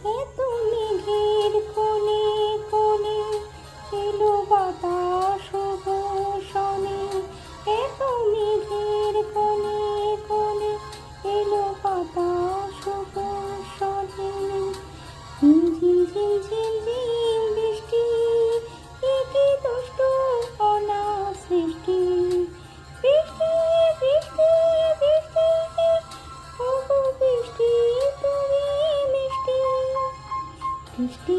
এত মেঘের কোণে কোণে এলো বাতাস ঘোষণে, এত মেঘের কোণে কোণে এলো বাতাস ঘোষণে। ঝিমঝিম ঝিমঝিম ঝিম বৃষ্টি, এ কি দুষ্ট অনাথ সৃষ্টি। বৃষ্টি বৃষ্টি বৃষ্টি, ওগো বৃষ্টি তুমি মিষ্টি। বৃষ্টি